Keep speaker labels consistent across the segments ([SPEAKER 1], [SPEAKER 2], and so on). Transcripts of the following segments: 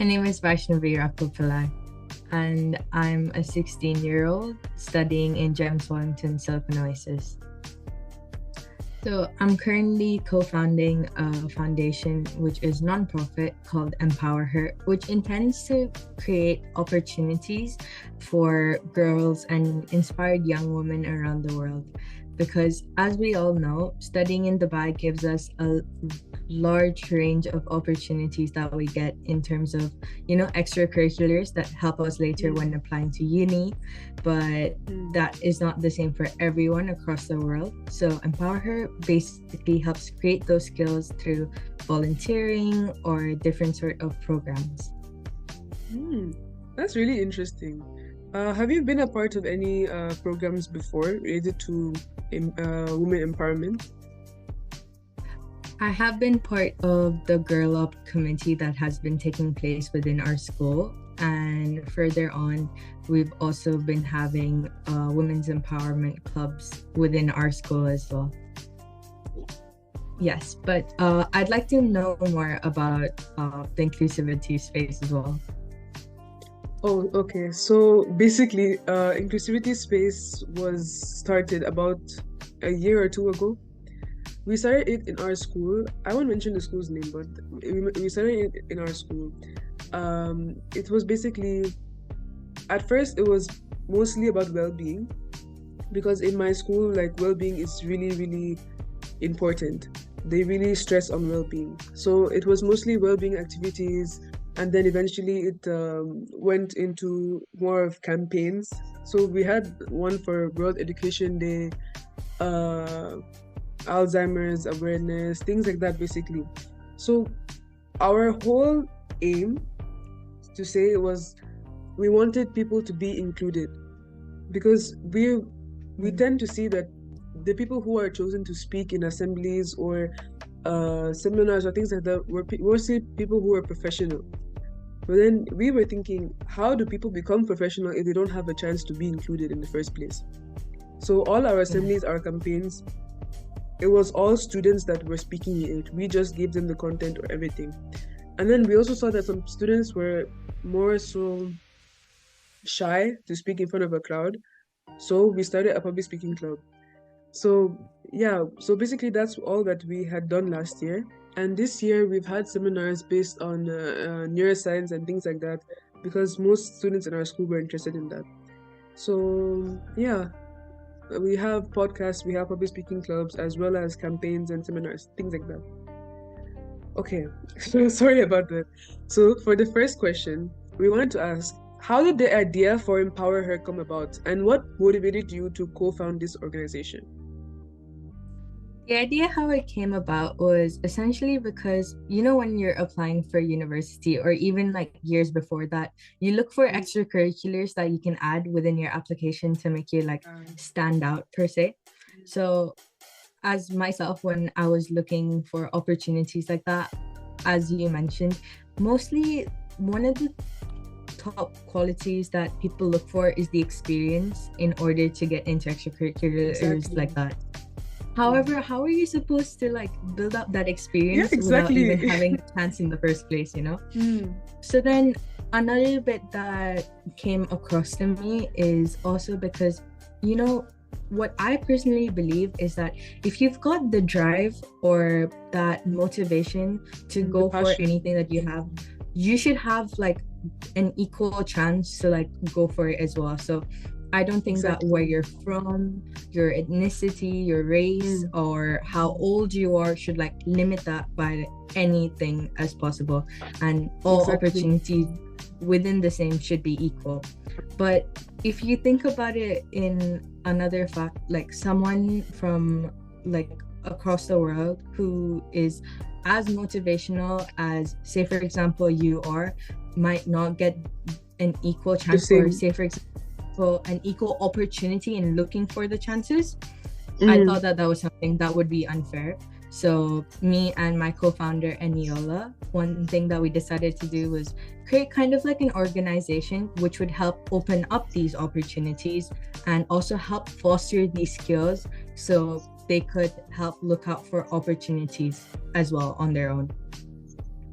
[SPEAKER 1] My name is Vaishnavi Pillai, and I'm a 16-year-old studying in James Wellington, Silicon Oasis. So I'm currently co-founding a foundation which is non-profit called EmpowerHer, which intends to create opportunities for girls and inspired young women around the world. Because as we all know, studying in Dubai gives us a large range of opportunities that we get in terms of, extracurriculars that help us later when applying to uni. But that is not the same for everyone across the world. So EmpowerHer basically helps create those skills through volunteering or different sort of programs.
[SPEAKER 2] That's really interesting. Have you been a part of any programs before related to women empowerment?
[SPEAKER 1] I have been part of the Girl Up committee that has been taking place within our school. And further on, we've also been having women's empowerment clubs within our school as well. Yes, but I'd like to know more about the inclusivity space as well.
[SPEAKER 2] Oh, okay. So basically, inclusivity space was started about a year or two ago. We started it in our school. I won't mention the school's name, but we started it in our school. It was basically, at first, it was mostly about well-being, because in my school, like, well-being is really, really important. They really stress on well-being. So it was mostly well-being activities. And then eventually it went into more of campaigns. So we had one for World Education Day, Alzheimer's awareness, things like that, basically. So our whole aim to say was we wanted people to be included, because we tend to see that the people who are chosen to speak in assemblies or seminars or things like that were mostly people who are professional. But then we were thinking, how do people become professional if they don't have a chance to be included in the first place? So all our assemblies, our campaigns, it was all students that were speaking in it. We just gave them the content or everything. And then we also saw that some students were more so shy to speak in front of a crowd. So we started a public speaking club. So basically that's all that we had done last year. And this year we've had seminars based on neuroscience and things like that, because most students in our school were interested in that. So we have podcasts, we have public speaking clubs, as well as campaigns and seminars, things like that. Okay, so sorry about that. So for the first question, we wanted to ask, how did the idea for EmpowerHer come about, and what motivated you to co-found this organization?
[SPEAKER 1] The idea how it came about was essentially because, when you're applying for university or even like years before that, you look for extracurriculars that you can add within your application to make you like stand out per se. So as myself, when I was looking for opportunities like that, as you mentioned, mostly one of the top qualities that people look for is the experience in order to get into extracurriculars like that. However, how are you supposed to like build up that experience without even having a chance in the first place, So then another bit that came across to me is also because, what I personally believe is that if you've got the drive or that motivation to go for anything that you have, you should have like an equal chance to like go for it as well. So I don't think that where you're from, your ethnicity, your race, or how old you are should like limit that by anything as possible. And all opportunities within the same should be equal. But if you think about it in another fact, like someone from like across the world who is as motivational as, say for example, you are, might not get an equal chance, or say for example, an equal opportunity in looking for the chances. I thought that was something that would be unfair. So me and my co-founder Eniola, one thing that we decided to do was create kind of like an organization which would help open up these opportunities and also help foster these skills so they could help look out for opportunities as well on their own.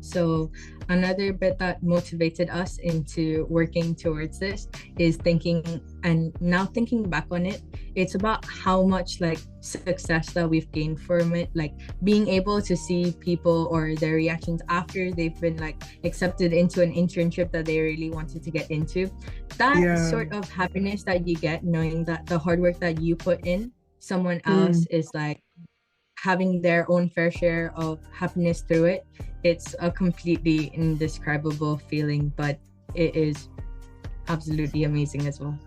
[SPEAKER 1] So another bit that motivated us into working towards this is thinking, and now thinking back on it, it's about how much like success that we've gained from it, like being able to see people or their reactions after they've been like accepted into an internship that they really wanted to get into. That sort of happiness that you get knowing that the hard work that you put in, someone else is like having their own fair share of happiness through it. It's a completely indescribable feeling, but it is absolutely amazing as well.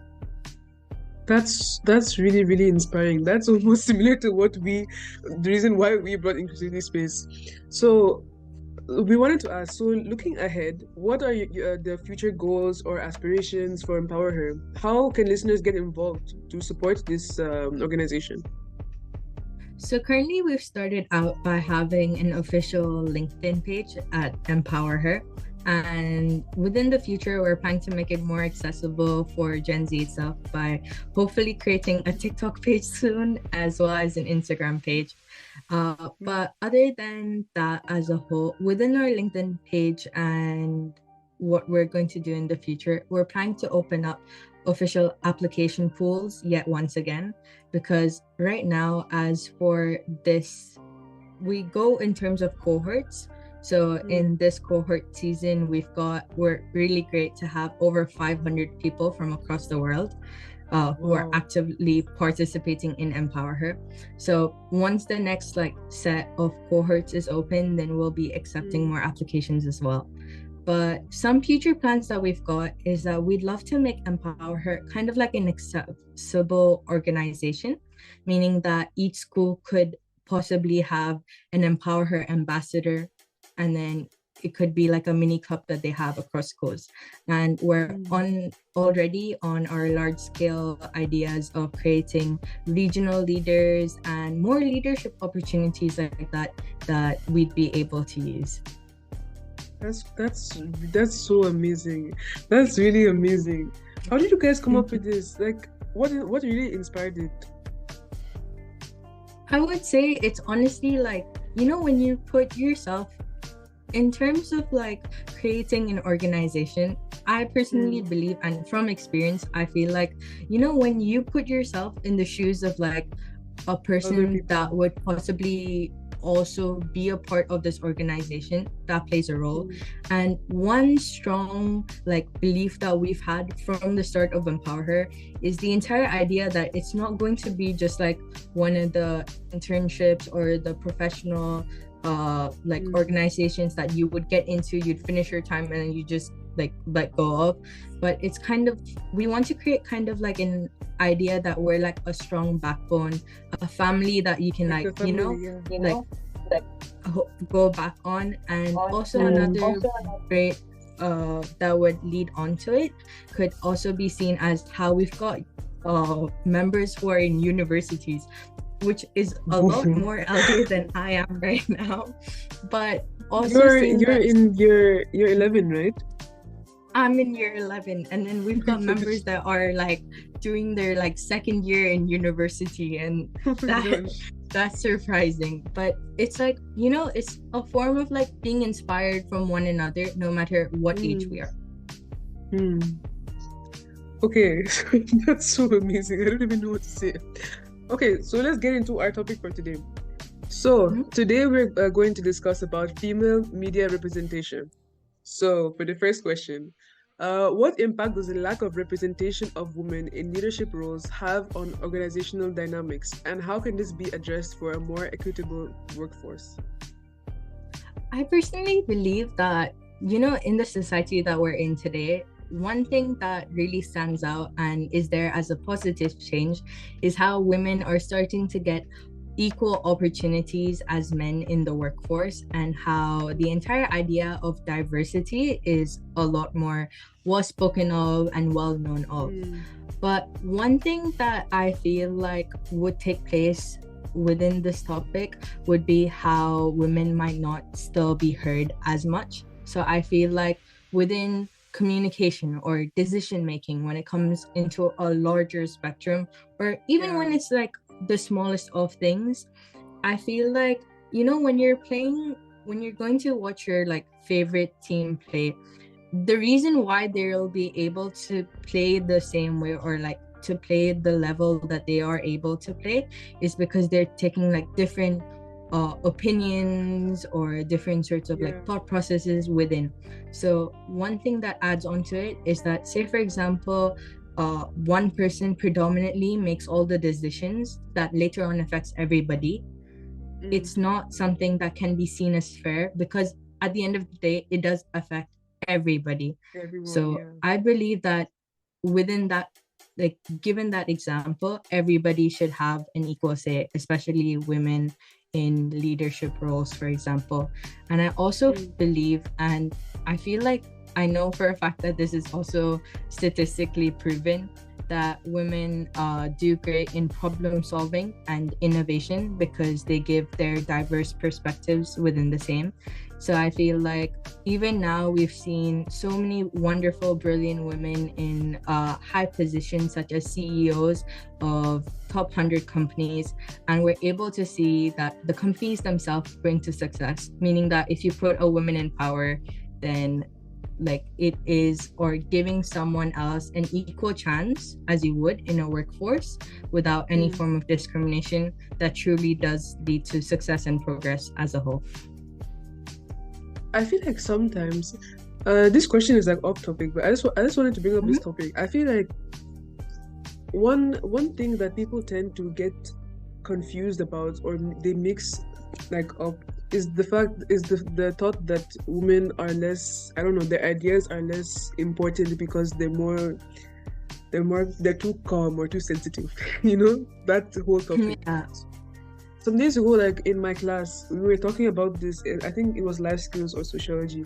[SPEAKER 2] That's really, really inspiring. That's almost similar to the reason why we brought inclusivity space. So we wanted to ask, so looking ahead, what are the future goals or aspirations for EmpowerHer? How can listeners get involved to support this organization?
[SPEAKER 1] So currently we've started out by having an official LinkedIn page at EmpowerHer. And within the future, we're planning to make it more accessible for Gen Z itself by hopefully creating a TikTok page soon, as well as an Instagram page. But other than that, as a whole, within our LinkedIn page and what we're going to do in the future, we're planning to open up official application pools yet once again, because right now, as for this, we go in terms of cohorts. So in this cohort season, we're really great to have over 500 people from across the world who are actively participating in EmpowerHer. So once the next like set of cohorts is open, then we'll be accepting more applications as well. But some future plans that we've got is that we'd love to make EmpowerHer kind of like an accessible organization, meaning that each school could possibly have an EmpowerHer ambassador, and then it could be like a mini club that they have across schools. And we're already on our large scale ideas of creating regional leaders and more leadership opportunities like that we'd be able to use.
[SPEAKER 2] That's so amazing. That's really amazing. How did you guys come up with this? Like, what really inspired it?
[SPEAKER 1] I would say it's honestly like, when you put yourself in terms of like creating an organization, I personally believe, and from experience, I feel like, when you put yourself in the shoes of like a person that would possibly also be a part of this organization, that plays a role. And one strong like belief that we've had from the start of EmpowerHer is the entire idea that it's not going to be just like one of the internships or the professional organizations that you would get into, you'd finish your time and then you just like let go of. But it's kind of, we want to create kind of like an idea that we're like a strong backbone, a family that you can go back on. And also another great that would lead onto it could also be seen as how we've got members who are in universities, which is a lot more elder than I am right now. But also
[SPEAKER 2] you're in year 11, right?
[SPEAKER 1] I'm in year 11, and then we've got members that are like doing their like second year in university, and that's surprising. But it's like, it's a form of like being inspired from one another, no matter what age we are.
[SPEAKER 2] Okay, that's so amazing. I don't even know what to say. Okay, so let's get into our topic for today. So today we're going to discuss about female media representation. So for the first question, what impact does the lack of representation of women in leadership roles have on organizational dynamics, and how can this be addressed for a more equitable workforce?
[SPEAKER 1] I personally believe that, in the society that we're in today, one thing that really stands out and is there as a positive change is how women are starting to get equal opportunities as men in the workforce, and how the entire idea of diversity is a lot more well spoken of and well known of. But one thing that I feel like would take place within this topic would be how women might not still be heard as much. So I feel like within communication or decision making, when it comes into a larger spectrum, or even when it's like the smallest of things, I feel like, when when you're going to watch your like favorite team play, the reason why they'll be able to play the same way or like to play the level that they are able to play is because they're taking like different opinions or different sorts of like thought processes within. So one thing that adds on to it is that, say for example, one person predominantly makes all the decisions that later on affects everybody. It's not something that can be seen as fair, because at the end of the day it does affect everybody. So I believe that within that, like given that example, everybody should have an equal say, especially women in leadership roles, for example. And I also believe, and I feel like I know for a fact that this is also statistically proven, that women do great in problem solving and innovation because they give their diverse perspectives within the same. So I feel like even now we've seen so many wonderful, brilliant women in high positions such as CEOs of top 100 companies, and we're able to see that the companies themselves bring to success, meaning that if you put a woman in power, then like it is, or giving someone else an equal chance as you would in a workforce without any form of discrimination, that truly does lead to success and progress as a whole.
[SPEAKER 2] I feel like sometimes this question is like off topic, but I just wanted to bring up this topic. I feel like one thing that people tend to get confused about, or they mix like up, is the thought that women are less, I don't know, their ideas are less important because they're too calm or too sensitive. You know, that whole topic.
[SPEAKER 1] Yeah.
[SPEAKER 2] Some days ago, like in my class, we were talking about this. I think it was life skills or sociology,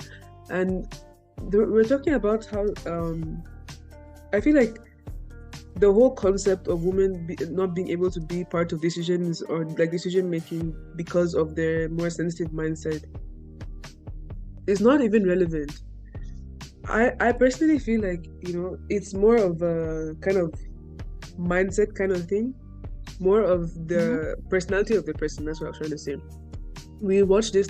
[SPEAKER 2] and we were talking about how I feel like the whole concept of women not being able to be part of decisions or like decision making because of their more sensitive mindset is not even relevant. I personally feel like, you know, it's more of a kind of mindset kind of thing, more of the personality of the person. That's what I was trying to say. We watched this